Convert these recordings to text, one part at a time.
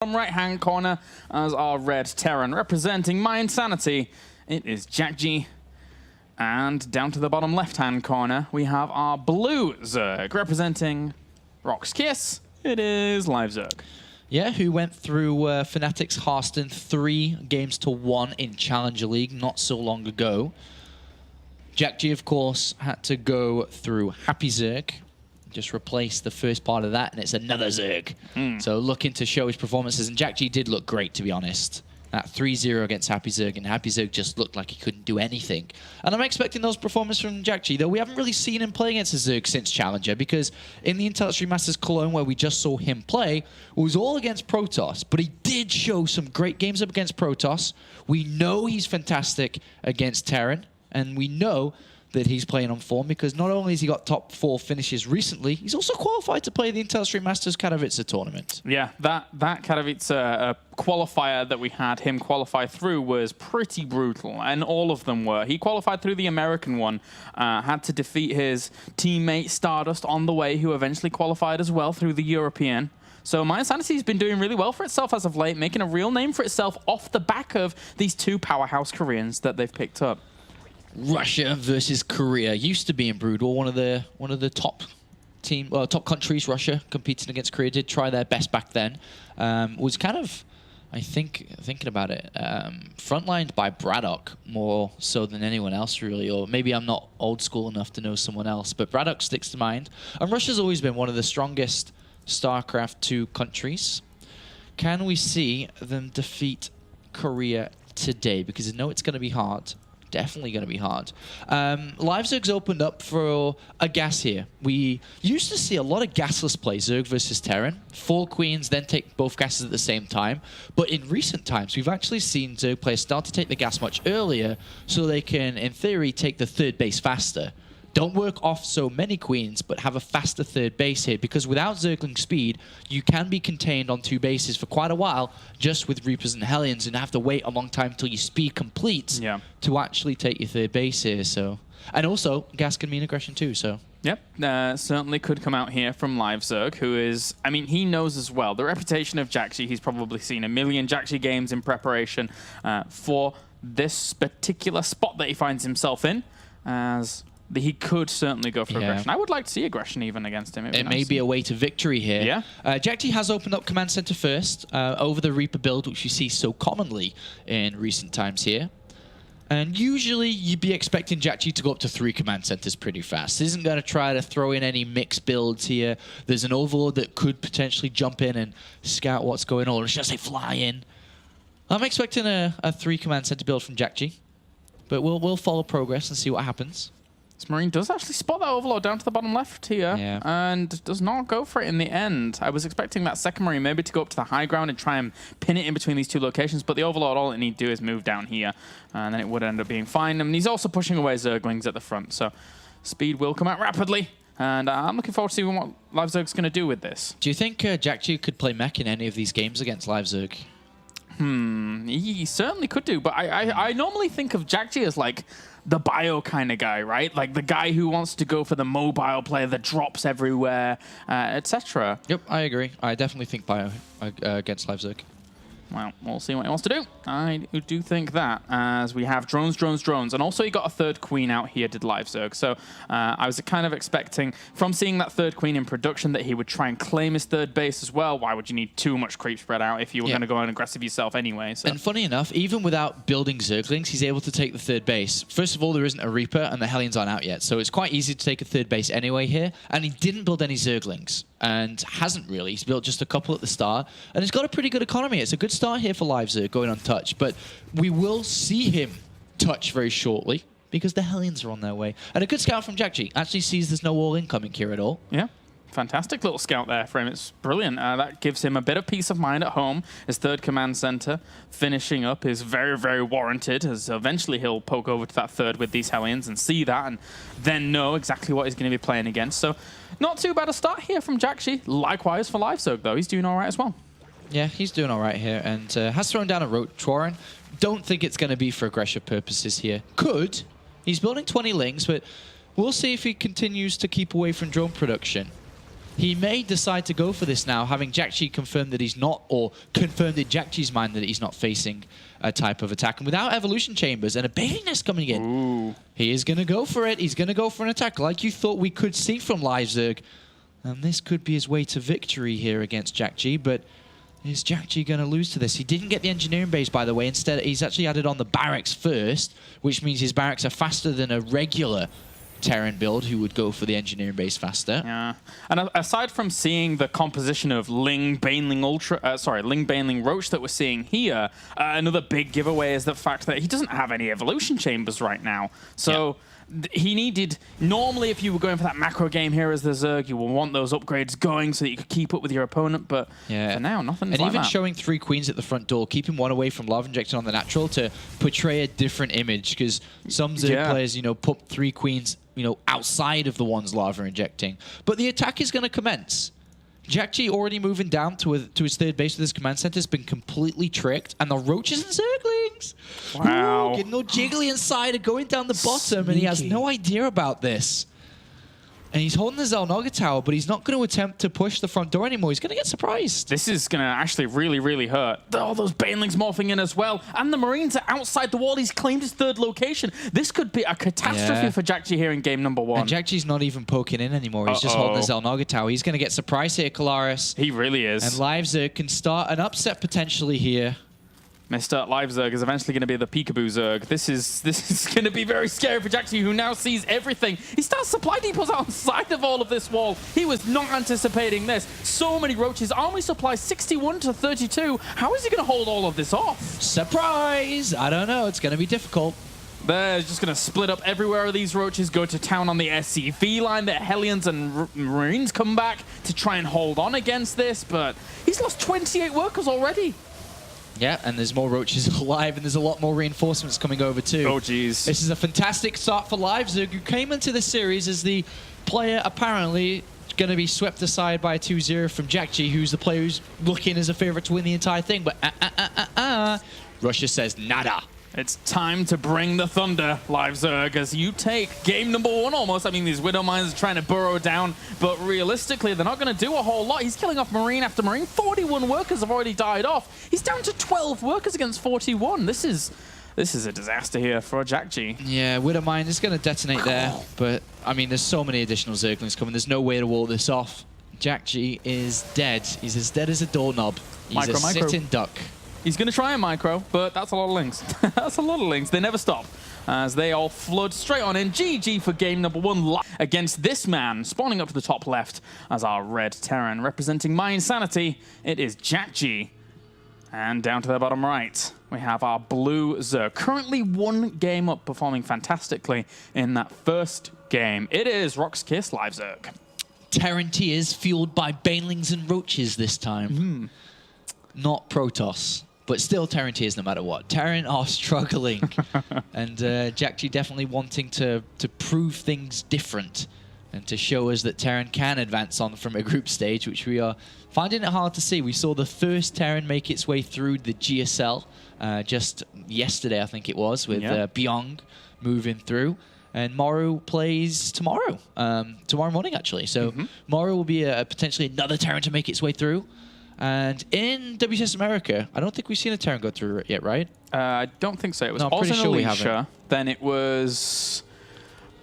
Bottom right-hand corner as our red Terran representing my insanity. It is jjakji. And down to the bottom left-hand corner, we have our blue Zerg representing Rock's Kiss. It is Livezerg. Yeah, who went through Fnatic's Hearthstone 3-1 in Challenger League not so long ago. jjakji, of course, had to go through Happy Zerg. Just replace the first part of that, and it's another Zerg. So looking to show his performances, and jjakji did look great, to be honest. That 3-0 against Happy Zerg, and Happy Zerg just looked like he couldn't do anything. And I'm expecting those performances from jjakji, though we haven't really seen him play against a Zerg since Challenger, because in the Intel Extreme Masters Cologne, where we just saw him play, it was all against Protoss, but he did show some great games up against Protoss. We know he's fantastic against Terran, and we know that he's playing on form, because not only has he got top 4 finishes recently, he's also qualified to play the Intel Extreme Masters Katowice tournament. Yeah, that Katowice qualifier that we had him qualify through was pretty brutal, and all of them were. He qualified through the American one, had to defeat his teammate Stardust on the way, who eventually qualified as well through the European. So My Insanity's been doing really well for itself as of late, making a real name for itself off the back of these 2 powerhouse Koreans that they've picked up. Russia versus Korea used to be in Brood War, one of the top countries. Russia competing against Korea did try their best back then. Was kind of, I think, thinking about it, frontlined by Braddock more so than anyone else really, or maybe I'm not old school enough to know someone else, but Braddock sticks to mind. And Russia's always been one of the strongest Starcraft 2 countries. Can we see them defeat Korea today? Because I know it's going to be hard. Definitely going to be hard. Livezerg's opened up for a gas here. We used to see a lot of gasless play, Zerg versus Terran. 4 queens, then take both gases at the same time. But in recent times, we've actually seen Zerg players start to take the gas much earlier, so they can, in theory, take the 3rd base faster. Don't work off so many queens, but have a faster 3rd base here, because without Zergling speed, you can be contained on 2 bases for quite a while, just with Reapers and Hellions, and have to wait a long time until your speed completes to actually take your 3rd base here. So, and also, gas can mean aggression too, so. Yep, certainly could come out here from Livezerg, who is, I mean, he knows as well. The reputation of jjakji, he's probably seen a million jjakji games in preparation for this particular spot that he finds himself in, as he could certainly go for aggression. I would like to see aggression even against him. It may be a way to victory here. Yeah. jjakji has opened up Command Center first over the Reaper build, which you see so commonly in recent times here. And usually you'd be expecting jjakji to go up to 3 Command Centers pretty fast. Isn't going to try to throw in any mixed builds here. There's an Overlord that could potentially jump in and scout what's going on, or should I say fly in. I'm expecting a 3 Command Center build from jjakji, but we'll follow progress and see what happens. This Marine does actually spot that Overlord down to the bottom left here, and does not go for it in the end. I was expecting that second Marine maybe to go up to the high ground and try and pin it in between these 2 locations, but the Overlord, all it need to do is move down here, and then it would end up being fine. And he's also pushing away Zerglings at the front, so speed will come out rapidly, and I'm looking forward to seeing what Livezerg's going to do with this. Do you think jjakji could play mech in any of these games against Livezerg? He certainly could do, but I normally think of jjakji as like the bio kind of guy, right? Like the guy who wants to go for the mobile player that drops everywhere, etc. Yep, I agree. I definitely think bio against Livezerg. Well, we'll see what he wants to do. I do think that, as we have drones, drones, drones. And also he got a 3rd queen out here, did Livezerg. So I was kind of expecting, from seeing that 3rd queen in production, that he would try and claim his 3rd base as well. Why would you need too much creep spread out if you were going to go and aggressive yourself anyway? So. And funny enough, even without building Zerglings, he's able to take the 3rd base. First of all, there isn't a Reaper, and the Hellions aren't out yet. So it's quite easy to take a 3rd base anyway here. And he didn't build any Zerglings, and hasn't really. He's built just a couple at the start, and he's got a pretty good economy. It's a good start here for Livezerg going untouched, but we will see him touch very shortly because the Hellions are on their way. And a good scout from jjakji. Actually sees there's no all-in coming here at all. Yeah. Fantastic little scout there for him. It's brilliant. That gives him a bit of peace of mind at home. His 3rd command center finishing up is very, very warranted, as eventually he'll poke over to that 3rd with these Hellions and see that, and then know exactly what he's going to be playing against. So not too bad a start here from jjakji. Likewise for Livezerg, though. He's doing all right as well. Yeah, he's doing all right here, and has thrown down a RO32. Don't think it's going to be for aggressive purposes here. Could. He's building 20 lings, but we'll see if he continues to keep away from drone production. He may decide to go for this now, having jjakji confirmed that he's not, or confirmed in jjakji's mind that he's not facing a type of attack. And without evolution chambers and a baiting nest coming in, he is going to go for it. He's going to go for an attack like you thought we could see from Livezerg. And this could be his way to victory here against jjakji, but is jjakji going to lose to this? He didn't get the engineering base, by the way. Instead, he's actually added on the barracks first, which means his barracks are faster than a regular Terran build who would go for the engineering base faster. Yeah, and aside from seeing the composition of Ling, Baneling Ling, Baneling Roach that we're seeing here, another big giveaway is the fact that he doesn't have any evolution chambers right now. So he needed, normally if you were going for that macro game here as the Zerg, you will want those upgrades going so that you could keep up with your opponent, but for now, nothing's and like even that. showing 3 queens at the front door, keeping one away from lava injection on the natural to portray a different image, because some Zerg players, you know, put 3 queens, you know, outside of the ones lava injecting. But the attack is going to commence. jjakji already moving down to his third base with his command center has been completely tricked, and the roaches and zerglings, wow, getting all jiggly inside and going down the bottom, and he has no idea about this. And he's holding the Xel'Naga tower, but he's not going to attempt to push the front door anymore. He's going to get surprised. This is going to actually really, really hurt. All those Banelings morphing in as well. And the Marines are outside the wall. He's claimed his third location. This could be a catastrophe for jjakji here in game number 1. And jjakji's not even poking in anymore. He's just holding the Xel'Naga tower. He's going to get surprised here, Kalaris. He really is. And Livezerg can start an upset potentially here. Mr. Livezerg is eventually going to be the Peekaboo Zerg. This is going to be very scary for jjakji, who now sees everything. He starts supply depots outside of all of this wall. He was not anticipating this. So many roaches. Army supply 61 to 32. How is he going to hold all of this off? Surprise! I don't know. It's going to be difficult. They're just going to split up everywhere. These roaches go to town on the SCV line. The Hellions and Marines come back to try and hold on against this, but he's lost 28 workers already. Yeah, and there's more roaches alive, and there's a lot more reinforcements coming over too. Oh, jeez. This is a fantastic start for Livezerg, who came into the series as the player apparently going to be swept aside by a 2-0 from jjakji, who's the player who's looking as a favorite to win the entire thing. But Russia says nada. It's time to bring the thunder, Livezerg, as you take game number 1 almost. I mean, these Widow Mines are trying to burrow down, but realistically, they're not going to do a whole lot. He's killing off Marine after Marine. 41 workers have already died off. He's down to 12 workers against 41. This is a disaster here for jjakji. Yeah, Widow Mine is going to detonate there, but, I mean, there's so many additional Zerglings coming. There's no way to wall this off. jjakji is dead. He's as dead as a doorknob. He's a sitting duck. He's going to try a micro, but that's a lot of links. That's a lot of links. They never stop as they all flood straight on in. GG for game number 1 against this man. Spawning up to the top left as our red Terran. Representing my insanity, it is jjakji. And down to the bottom right, we have our blue Zerg. Currently 1 game up, performing fantastically in that first game. It is Rock's Kiss Livezerg. Terran tiers fueled by banelings and roaches this time. Not Protoss. But still Terran tiers no matter what. Terran are struggling. And jjakji definitely wanting to prove things different and to show us that Terran can advance on from a group stage, which we are finding it hard to see. We saw the first Terran make its way through the GSL just yesterday, I think it was, with Byung moving through. And Moru plays tomorrow. Tomorrow morning, actually. So Moru will be potentially another Terran to make its way through. And in WCS America, I don't think we've seen a Terran go through it yet, right? I don't think so. It was pretty sure we haven't. Alicia. Then it was...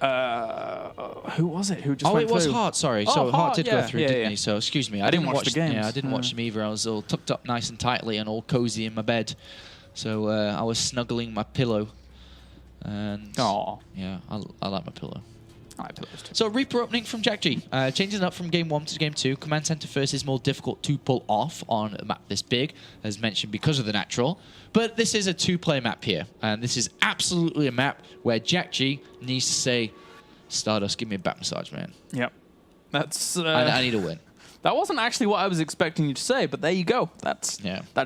who was it? Who just went it was through? Hart, sorry. Oh, so Hart did go through, didn't yeah. he? So, excuse me. I didn't watch the games. Yeah, I didn't watch them either. I was all tucked up nice and tightly and all cozy in my bed. So, I was snuggling my pillow. And yeah, I like my pillow. So Reaper opening from jjakji, changing up from game 1 to game 2. Command center first is more difficult to pull off on a map this big, as mentioned, because of the natural. But this is a 2-player map here, and this is absolutely a map where jjakji needs to say, Stardust, give me a back massage, man. Yep. That's... I need a win. That wasn't actually what I was expecting you to say, but there you go. That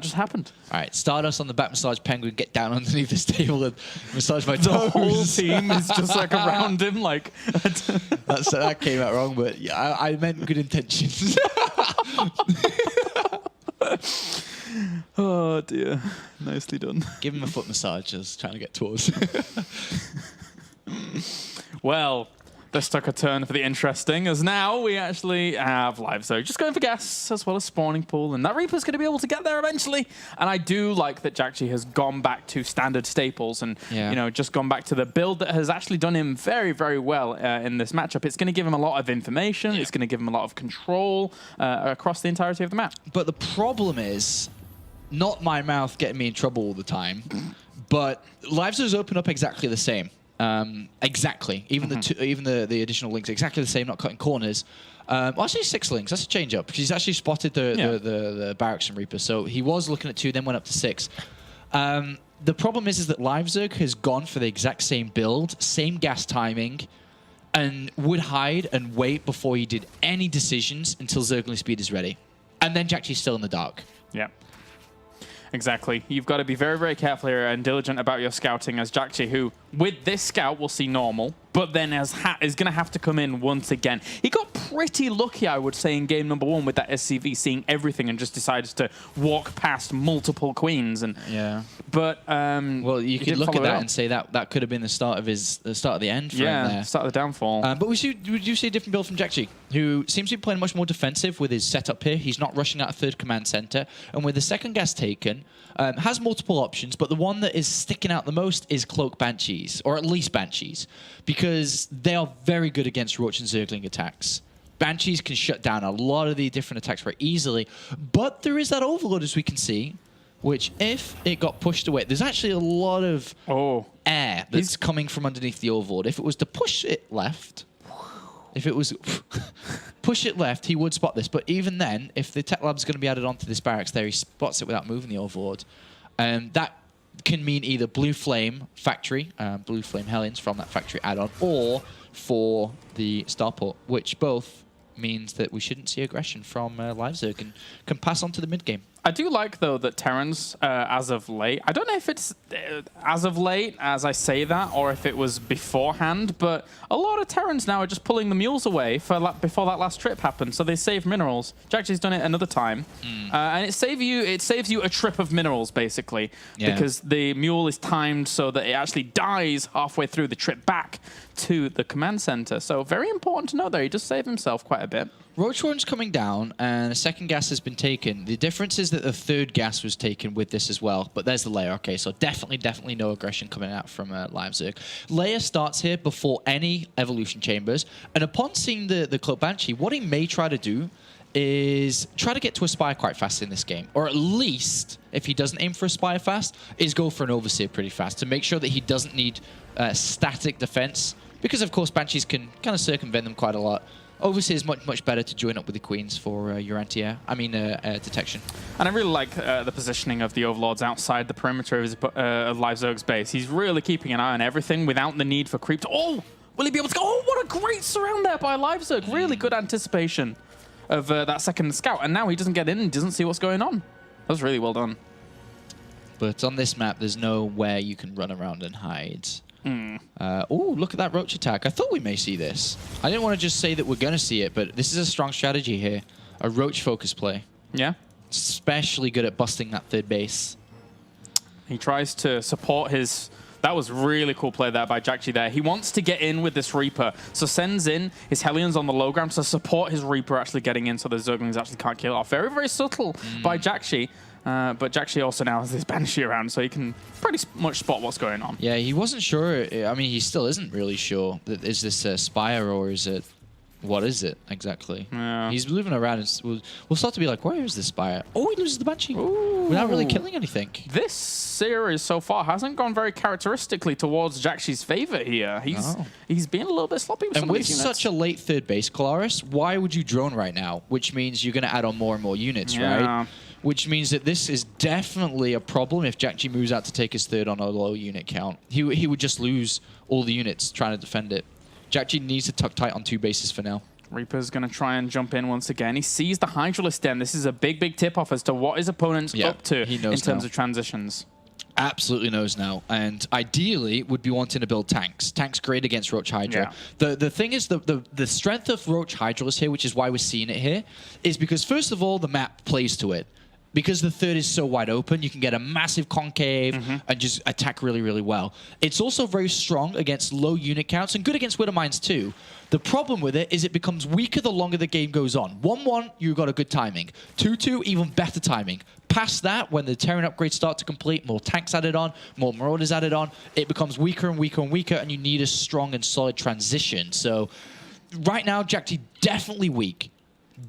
just happened. All right, Stardust on the back massage penguin, get down underneath this table and massage my toes. The whole team is just like around him, like... that came out wrong, but yeah, I meant good intentions. Oh, dear. Nicely done. Give him a foot massage. I was trying to get towards. Well... This took a turn for the interesting, as now we actually have Livezerg just going for gas as well as spawning pool, and that Reaper's going to be able to get there eventually. And I do like that jjakji has gone back to standard staples and you know, just gone back to the build that has actually done him very, very well in this matchup. It's going to give him a lot of information. It's going to give him a lot of control across the entirety of the map. But the problem is, not my mouth getting me in trouble all the time, but Livezerg's open up exactly the same. Exactly. Even the additional links, exactly the same, not cutting corners. Well, actually 6 links. That's a change up. He's actually spotted the barracks and Reaper. So he was looking at 2, then went up to 6. The problem is that Livezerg has gone for the exact same build, same gas timing, and would hide and wait before he did any decisions until Zergling speed is ready. And then jjakji's still in the dark. Yeah. Exactly. You've got to be very, very careful here and diligent about your scouting as jjakji, who, with this scout, will see normal, but then is going to have to come in once again. He got pretty lucky, I would say, in game number 1 with that SCV, seeing everything and just decided to walk past multiple queens. And but well, you could look at that and say that could have been the start of the end for him there. Start of the downfall. But we do see a different build from jjakji, who seems to be playing much more defensive with his setup here. He's not rushing out a 3rd command center, and with the 2nd gas taken, has multiple options, but the one that is sticking out the most is Cloak Banshees, or at least Banshees, because they are very good against Roach and Zergling attacks. Banshees can shut down a lot of the different attacks very easily, but there is that Overload, as we can see, which if it got pushed away, there's actually a lot of air that's coming from underneath the Overlord. If it was to push it left, if it was push it left, he would spot this. But even then, if the Tech Lab's going to be added onto this barracks there, he spots it without moving the Overlord. That can mean either Blue Flame Factory, Blue Flame Hellions from that factory add-on, or for the Starport, which both means that we shouldn't see aggression from Livezerg and can pass on to the mid-game. I do like, though, that Terrans, as of late, I don't know if it's as of late, as I say that, or if it was beforehand, but a lot of Terrans now are just pulling the mules away before that last trip happened, so they save minerals. jjakji's done it another time, and it saves you a trip of minerals, basically, because the mule is timed so that it actually dies halfway through the trip back to the command center. So very important to know there. He just saved himself quite a bit. Roach Horn's coming down, and a 2nd gas has been taken. The difference is that the 3rd gas was taken with this as well, but there's the layer. Okay, so definitely no aggression coming out from Livezerg. Layer starts here before any evolution chambers, and upon seeing the Cloak Banshee, what he may try to do is try to get to a Spire quite fast in this game, or at least, if he doesn't aim for a Spire fast, is go for an Overseer pretty fast to make sure that he doesn't need static defense, because of course Banshees can kind of circumvent them quite a lot. Overseer is much better to join up with the Queens for your anti-air, detection. And I really like the positioning of the Overlords outside the perimeter of Livezerg's base. He's really keeping an eye on everything without the need for creep. Oh, will he be able to go? Oh, what a great surround there by Livezerg. Really good anticipation of that 2nd scout. And now he doesn't get in and doesn't see what's going on. That was really well done. But on this map, there's nowhere you can run around and hide. Oh, look at that Roach attack. I thought we may see this. I didn't want to just say that we're going to see it, but this is a strong strategy here. A Roach focus play. Yeah. Especially good at busting that 3rd base. He tries to support his... That was really cool play there by jjakji there. He wants to get in with this Reaper, so sends in his Hellions on the low ground to support his Reaper actually getting in so the Zerglings actually can't kill it off. Very, very subtle by jjakji. But jjakji also now has this Banshee around, so he can pretty much spot what's going on. Yeah, he wasn't sure. I mean, he still isn't really sure. Is this a Spire or is it... What is it exactly? Yeah. He's moving around and we'll start to be like, where is this Spire? Oh, he loses the Banshee without really killing anything. This series so far hasn't gone very characteristically towards jjakji's favor here. He's been a little bit sloppy with some of these units. And with such a late 3rd base, Kolaris, why would you drone right now? Which means you're going to add on more and more units, right? Which means that this is definitely a problem if jjakji moves out to take his 3rd on a low unit count. He would just lose all the units trying to defend it. jjakji needs to tuck tight on 2 bases for now. Reaper's going to try and jump in once again. He sees the Hydralisk Den. This is a big tip-off as to what his opponent's up to in terms of transitions. Absolutely knows now, and ideally would be wanting to build tanks. Tanks great against Roach Hydra. The thing is, the strength of Roach Hydralisk here, which is why we're seeing it here, is because first of all, the map plays to it. because the third is so wide open, you can get a massive concave and just attack really, really well. It's also very strong against low unit counts and good against Widow Mines too. The problem with it is it becomes weaker the longer the game goes on. 1-1, you've got a good timing. 2-2, even better timing. Past that, when the Terran upgrades start to complete, more tanks added on, more Marauders added on, it becomes weaker and weaker and weaker, and you need a strong and solid transition. So right now, jjakji definitely weak.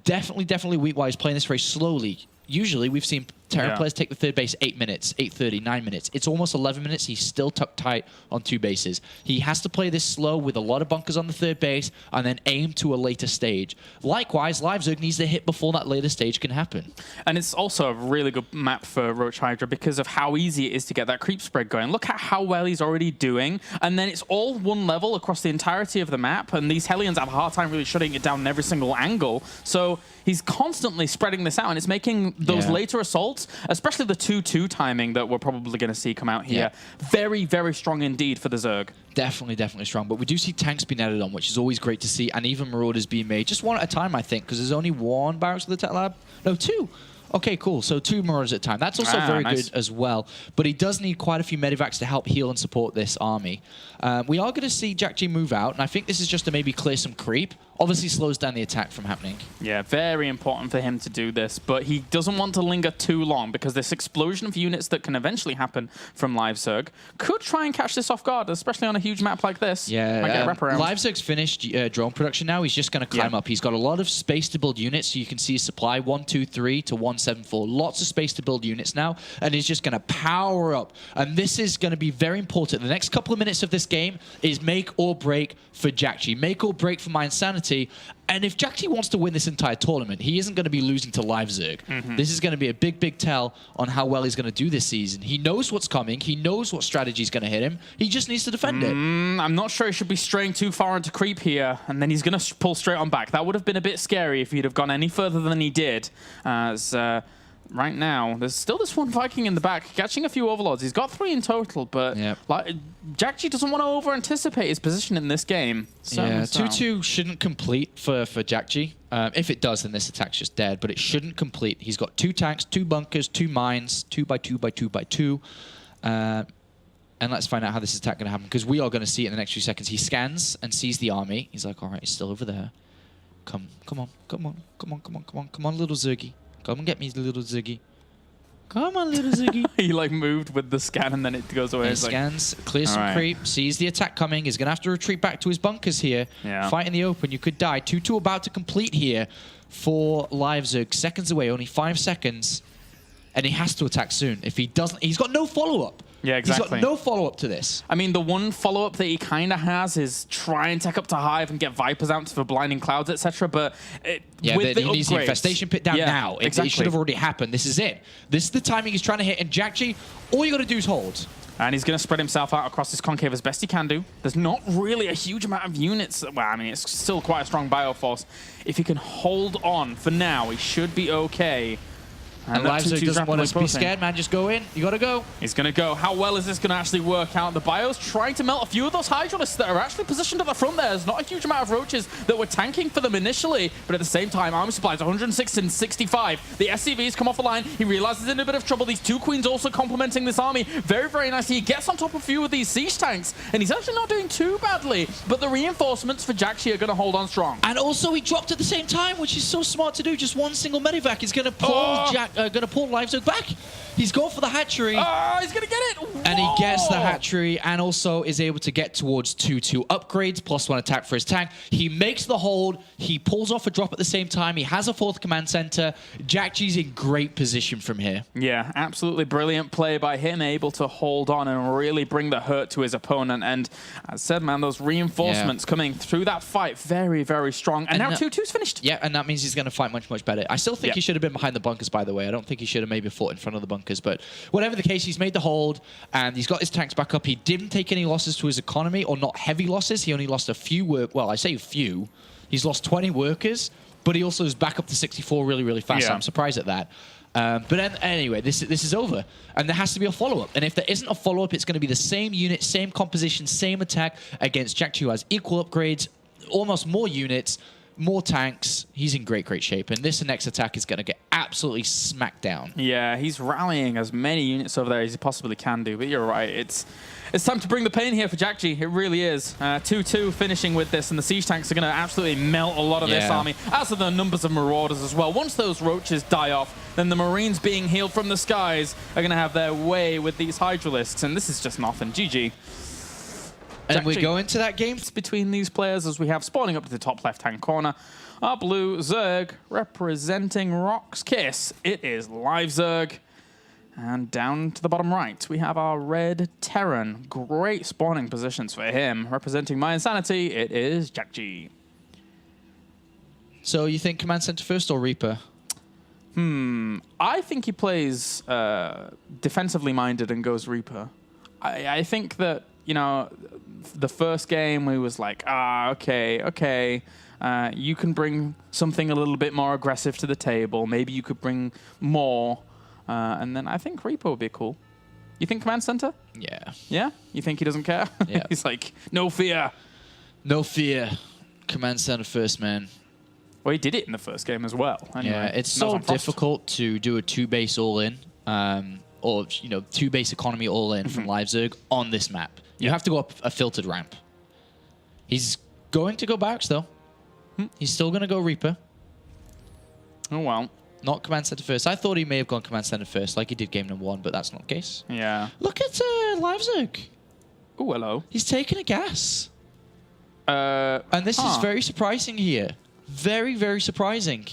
Definitely weak while he's playing this very slowly. Usually, we've seen Terran players take the third base 8 minutes, 8:30, 9 minutes. It's almost 11 minutes. He's still tucked tight on 2 bases. He has to play this slow with a lot of bunkers on the third base and then aim to a later stage. Likewise, Livezerg needs to hit before that later stage can happen. And it's also a really good map for Roach Hydra because of how easy it is to get that creep spread going. Look at how well he's already doing. And then it's all one level across the entirety of the map. And these Hellions have a hard time really shutting it down in every single angle. So he's constantly spreading this out, and it's making those later assaults, especially the 2-2 timing that we're probably going to see come out here, very, very strong indeed for the Zerg. Definitely strong. But we do see tanks being added on, which is always great to see, and even Marauders being made. Just one at a time, I think, because there's only 1 barracks for the Tech Lab. No, 2. Okay, cool. So 2 Marauders at a time. That's also very good as well. But he does need quite a few medivacs to help heal and support this army. We are going to see jjakji move out, and I think this is just to maybe clear some creep. Obviously slows down the attack from happening. Yeah, very important for him to do this, but he doesn't want to linger too long because this explosion of units that can eventually happen from Livezerg could try and catch this off guard, especially on a huge map like this. Yeah, Livezerg's finished drone production now. He's just going to climb up. He's got a lot of space to build units, so you can see his supply 1, 2, 3 to 174. Lots of space to build units now, and he's just going to power up. And this is going to be very important. The next couple of minutes of this game is make or break for jjakji. Make or break for my insanity. And if jjakji wants to win this entire tournament, he isn't going to be losing to Livezerg. This is going to be a big tell on how well he's going to do this season. He knows what's coming. He knows what strategy is going to hit him. He just needs to defend it. I'm not sure he should be straying too far into creep here, and then he's going to pull straight on back. That would have been a bit scary if he'd have gone any further than he did. As right now, there's still this one Viking in the back, catching a few overlords. He's got 3 in total, but like, jjakji doesn't want to over-anticipate his position in this game. Yeah, 2-2 shouldn't complete for jjakji. If it does, then this attack's just dead, but it shouldn't complete. He's got 2 tanks, 2 bunkers, 2 mines, 2x2x2x2. And let's find out how this attack going to happen, because we are going to see it in the next few seconds. He scans and sees the army. He's like, all right, it's still over there. Come on, little Zergy. Come and get me, little Ziggy. Come on, little Ziggy. He like moved with the scan and then it goes away. He scans, clears some creep, sees the attack coming. He's going to have to retreat back to his bunkers here. Fight in the open. You could die. 2-2 about to complete here for Livezerg. Seconds away, only 5 seconds. And he has to attack soon. If he doesn't, he's got no follow-up. Yeah, exactly. He's got no follow-up to this. I mean, the one follow-up that he kind of has is try and tech up to Hive and get Vipers out for Blinding Clouds, etc. But with the he needs the Infestation Pit down now. It should have already happened. This is it. This is the timing he's trying to hit. And jjakji, all you got to do is hold. And he's going to spread himself out across this concave as best he can do. There's not really a huge amount of units. Well, I mean, it's still quite a strong bioforce. If he can hold on for now, he should be okay. And Livezerg doesn't want us to be scared, man. Just go in. You got to go. He's going to go. How well is this going to actually work out? The Bio's trying to melt a few of those Hydralists that are actually positioned at the front there. There's not a huge amount of Roaches that were tanking for them initially, but at the same time, army supplies 106 and 65. The SCVs come off the line. He realizes he's in a bit of trouble. These 2 Queens also complementing this army. Very nicely. He gets on top of a few of these siege tanks, and he's actually not doing too badly, but the reinforcements for jjakji are going to hold on strong. And also, he dropped at the same time, which is so smart to do. Just 1 single medivac is going to pull Livezerg back. He's going for the hatchery. Oh, he's going to get it. Whoa. And he gets the hatchery and also is able to get towards 2-2 upgrades, +1 attack for his tank. He makes the hold. He pulls off a drop at the same time. He has a 4th command center. jjakji's in great position from here. Yeah, absolutely brilliant play by him, able to hold on and really bring the hurt to his opponent. And as I said, man, those reinforcements coming through that fight, very strong. And now 2-2's finished. Yeah, and that means he's going to fight much better. I still think he should have been behind the bunkers, by the way. I don't think he should have maybe fought in front of the bunkers, but whatever the case, he's made the hold and he's got his tanks back up. He didn't take any losses to his economy, or not heavy losses. He only lost a few well, I say a few. He's lost 20 workers, but he also is back up to 64 really fast. So I'm surprised at that. But anyway, this is over, and there has to be a follow-up. And if there isn't a follow-up, it's going to be the same unit, same composition, same attack against jjakji, who has equal upgrades, almost more units. more tanks. He's in great shape. And this next attack is going to get absolutely smacked down. Yeah, he's rallying as many units over there as he possibly can do. But you're right. It's time to bring the pain here for jjakji. It really is. 2-2 finishing with this, and the siege tanks are going to absolutely melt a lot of this army, as are the numbers of marauders as well. Once those roaches die off, then the marines being healed from the skies are going to have their way with these hydralisks, and this is just nothing. GG. And we go into that game between these players as we have spawning up to the top left-hand corner our blue Zerg representing Rock's Kiss. It is Livezerg. And down to the bottom right, we have our red Terran. Great spawning positions for him. Representing my insanity, it is jjakji. So you think Command Center first or Reaper? I think he plays defensively minded and goes Reaper. I think that, you know, the first game we was like, okay. You can bring something a little bit more aggressive to the table. Maybe you could bring more. And then I think Reaper would be cool. You think Command Center? Yeah. Yeah? You think he doesn't care? Yeah. He's like, no fear. No fear. Command Center first, man. Well, he did it in the first game as well. Anyway, yeah, it's so difficult to do a 2-base all-in, or, you know, 2-base economy all-in from Livezerg on this map. You have to go up a filtered ramp. He's going to go Barracks, though. He's still going to go Reaper. Oh, well. Not Command Center first. I thought he may have gone Command Center first, like he did game number 1, but that's not the case. Yeah. Look at Livezerg. Oh, hello. He's taking a gas. And this is very surprising here. Very surprising.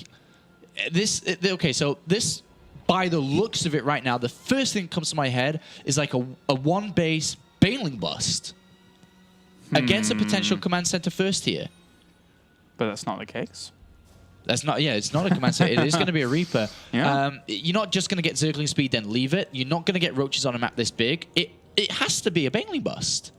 Okay, so this, by the looks of it right now, the first thing that comes to my head is like a 1-base Baneling bust against a potential Command Center first here. But that's not the case. That's not, yeah, it's not a Command Center. It is going to be a Reaper. Yeah. You're not just going to get Zergling speed, then leave it. You're not going to get roaches on a map this big. It has to be a Baneling bust.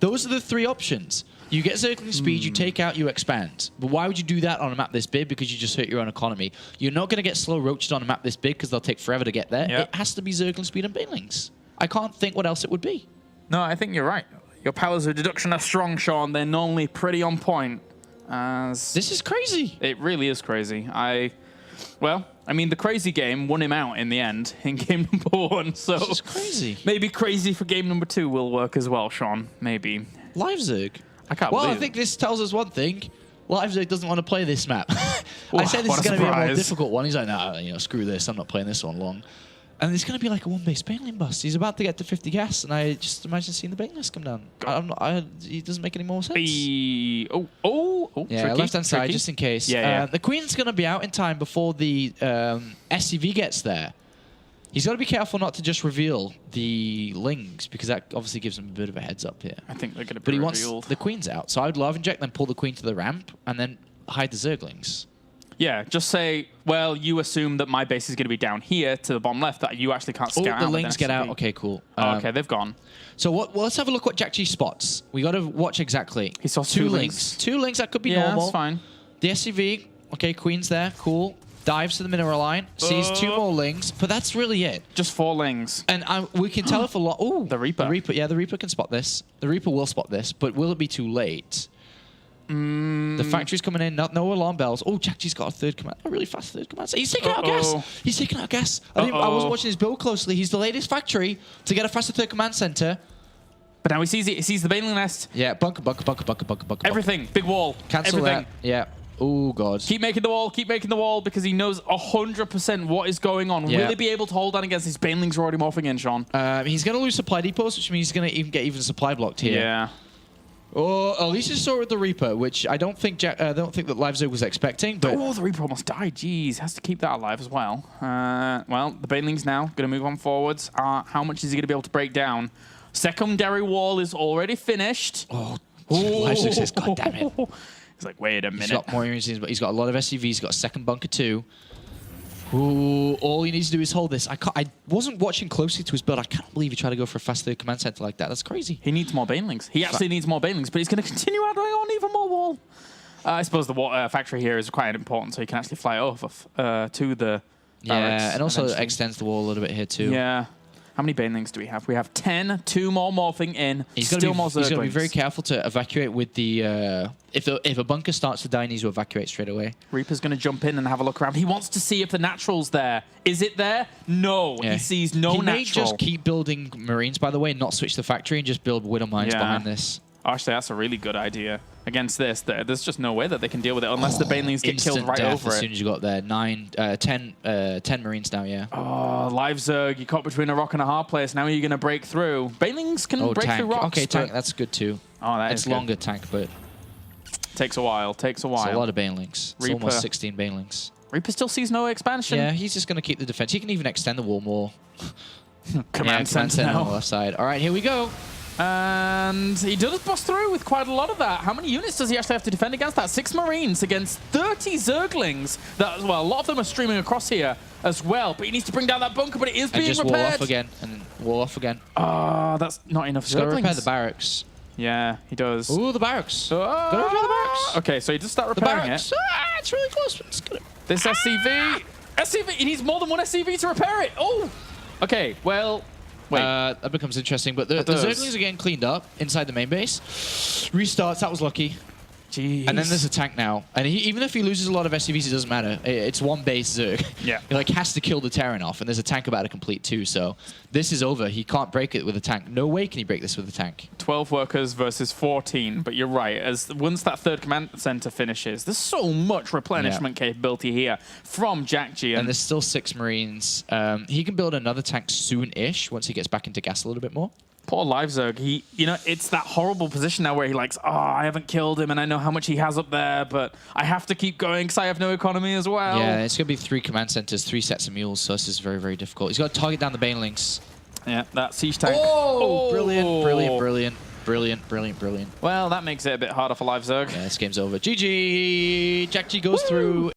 Those are the 3 options. You get Zergling speed, you take out, you expand. But why would you do that on a map this big? Because you just hurt your own economy. You're not going to get slow roaches on a map this big because they'll take forever to get there. Yep. It has to be Zergling speed and Banelings. I can't think what else it would be. No, I think you're right. Your powers of deduction are strong, Sean. They're normally pretty on point. This is crazy. It really is crazy. Well, I mean, the crazy game won him out in the end in game number 1. So this is crazy. Maybe crazy for game number 2 will work as well, Sean. Maybe. Livezerg. I can't Well, believe I think this tells us one thing. Livezerg doesn't want to play this map. I said this is going to be a more difficult one. He's like, nah, you know, screw this. I'm not playing this one long. And it's going to be like a 1-base Baneling bust. He's about to get to 50 gas, and I just imagine seeing the Baneling list come down. It doesn't make any more sense. Yeah, tricky, left-hand side, just in case. Yeah. The Queen's going to be out in time before the SCV gets there. He's got to be careful not to just reveal the Lings, because that obviously gives him a bit of a heads up here. I think they're going to be But he revealed. wants the Queen's out. So I would love inject, then pull the Queen to the ramp, and then hide the Zerglings. Yeah, just say, well, you assume that my base is going to be down here to the bottom left, that you actually can't scout out. The Lings get out. Okay, cool. Okay, they've gone. So let's have a look what jjakji spots. We got to watch exactly. He saw 2 Lings. 2 Lings, that could be yeah, normal. That's fine. The SCV, okay, Queen's there, cool. Dives to the mineral line, sees 2 more Lings, but that's really it. Just 4 Lings. And we can tell if a lot... Ooh, the Reaper. The Reaper, yeah, the Reaper can spot this. The Reaper will spot this, but will it be too late? The factory's coming in, no alarm bells. Oh, jjakji's got a really fast third command. He's taking out gas. He's taking out gas. I wasn't watching his build closely. He's delayed his factory to get a faster third command center. But now he sees it. He sees the Baneling nest. Yeah, bunker. Everything. Big wall. Cancel everything. That. Yeah. Oh, God. Keep making the wall, because he knows 100% what is going on. Yeah. Will he be able to hold on against these Banelings already morphing in, Sean? He's going to lose supply depots, which means he's going to get even supply blocked here. Yeah. Oh, at least he saw it with the Reaper, which I don't think that Livezerg was expecting. But the Reaper almost died. Jeez, has to keep that alive as well. Well, the Banelings now going to move on forwards. How much is he going to be able to break down? Secondary wall is already finished. Oh, Livezerg says, God damn it. He's like, wait a minute. He's got more units, but he's got a lot of SCVs. He's got a second bunker too. Ooh, all he needs to do is hold this. I wasn't watching closely to his build. I can't believe he tried to go for a fast third command center like that. That's crazy. He needs more Banelings. He actually needs more Banelings, but he's going to continue adding on even more wall. I suppose the factory here is quite important, so he can actually fly over to the barracks and also eventually. extends the wall a little bit here too. Yeah. How many banelings do we have? We have 10, 2 more morphing in, He's still more got to be zerglings. very careful to evacuate with the... if a bunker starts to die, he needs to evacuate straight away. Reaper's going to jump in and have a look around. He wants to see if the natural's there. Is it there? No. Yeah. He sees no natural. He may just keep building Marines, by the way, not switch the factory and just build Widow Mines behind this. Actually, that's a really good idea. Against this, there's just no way that they can deal with it unless the banelings get killed right over as it. soon as you got there. 10 Marines now, yeah. Oh, Livezerg, you caught between a rock and a hard place. Now you're going to break through. Banelings can break through rocks. Okay, tank, that's good too. Oh, that it's is good. longer tank, but... Takes a while, takes a while. It's a lot of banelings. It's almost 16 banelings. Reaper still sees no expansion. Yeah, he's just going to keep the defense. He can even extend the wall more. Command center on the left side. All right, here we go. And he does bust through with quite a lot of that. How many units does he actually have to defend against that? 6 Marines against 30 Zerglings. That, well, a lot of them are streaming across here as well. But he needs to bring down that bunker, but it is being repaired. And just wall off again, and wall off again. Oh, that's not enough He's got to Zerglings. repair the barracks. Yeah, he does. Ooh, the barracks. Got to repair the barracks. Okay, so he does start The repairing barracks. it. It's really close, but it's good. This SCV. SCV, he needs more than one SCV to repair it. Oh! Okay, well... Wait. That becomes interesting, but the Zerglings are getting cleaned up inside the main base. Restarts, that was lucky. Jeez. And then there's a tank now. And even if he loses a lot of SCVs, it doesn't matter. It's one base Zerg. Yeah. He like has to kill the Terran off, and there's a tank about to complete too. So this is over. He can't break it with a tank. No way can he break this with a tank. 12 workers versus 14, but you're right. As once that third command center finishes, there's so much replenishment capability here from jjakji. And there's still 6 Marines. He can build another tank soon-ish once he gets back into gas a little bit more. Poor Livezerg, it's that horrible position now where he likes, I haven't killed him and I know how much he has up there, but I have to keep going because I have no economy as well. Yeah, it's going to be 3 command centers, 3 sets of mules, so this is very, very difficult. He's got to target down the banelings. Yeah, that siege tank. Oh, brilliant, brilliant, brilliant. Brilliant, brilliant, brilliant. Well, that makes it a bit harder for Livezerg. Yeah, this game's over. GG! jjakji goes through.